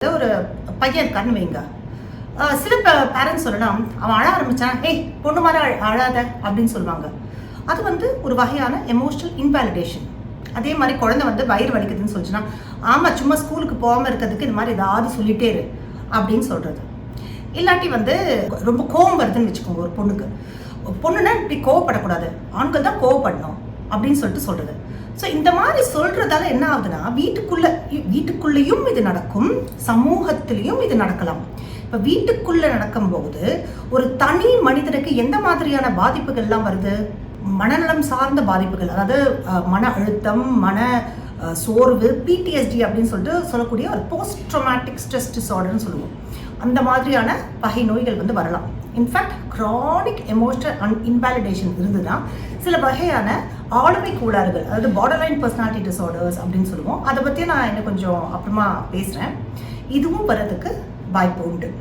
ஒரு பையன் இருக்கான்னு வைங்க. சில பேரண்ட்ஸ் சொல்லலாம், அவன் அழ ஆரம்பிச்சான், ஏய் பொண்ணு மாதிரி அழாத அப்படின்னு சொல்லுவாங்க. அது ஒரு வகையான எமோஷனல் இன்வாலிடேஷன். அதே மாதிரி குழந்தை வயிறு வலிக்குதுன்னு சொல்லிச்சுன்னா, ஆமாம் சும்மா ஸ்கூலுக்கு போகாமல் இருக்கிறதுக்கு இந்த மாதிரி ஏதாவது சொல்லிட்டே இரு அப்படின்னு சொல்கிறது. இல்லாட்டி ரொம்ப கோவம் வருதுன்னு வச்சுக்கோங்க. ஒரு பொண்ணுன்னா இப்படி கோவப்படக்கூடாது, ஆண்கள் தான் கோவப்படணும் அப்படின்னு சொல்கிறது. ஸோ இந்த மாதிரி சொல்றதால என்ன ஆகுதுன்னா, வீட்டுக்குள்ளேயும் இது நடக்கும், சமூகத்திலையும் இது நடக்கலாம். இப்போ வீட்டுக்குள்ள நடக்கும்போது ஒரு தனி மனிதனுக்கு எந்த மாதிரியான பாதிப்புகள்லாம் வருது? மனநலம் சார்ந்த பாதிப்புகள், அதாவது மன அழுத்தம், மன சோர்வு, பிடிஎஸ்டி அப்படின்னு சொல்லக்கூடிய ஒரு போஸ்ட் ட்ராமாட்டிக் ஸ்ட்ரெஸ் டிஸார்டர்னு சொல்லுவோம். அந்த மாதிரியான வகை நோய்கள் வரலாம். இன்ஃபேக்ட் க்ரானிக் எமோஷனல் இன்வாலிடேஷன் இருந்துன்னா சில வகையான ஆளுமை கோளாறுகள், அதாவது பார்டர்லைன் பர்சனாலிட்டி டிஸார்டர்ஸ் அப்படின்னு சொல்லுவோம். அதை பற்றி நான் இன்னும் கொஞ்சம் அப்புறமா பேசுகிறேன். இதுவும் வர்றதுக்கு வாய்ப்பு உண்டு.